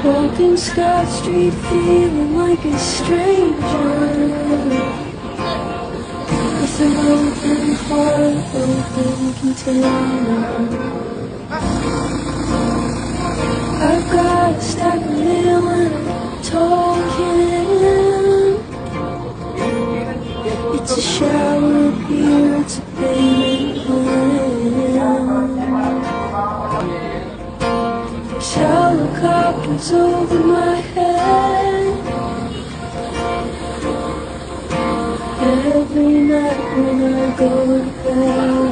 Walking Scott Street feeling like a stranger, with an open heart, open container. I've got a stack of mail and a tall can. It's a shower here, it's a payment plan. There's helicopters over my head. Every night when I go to bed.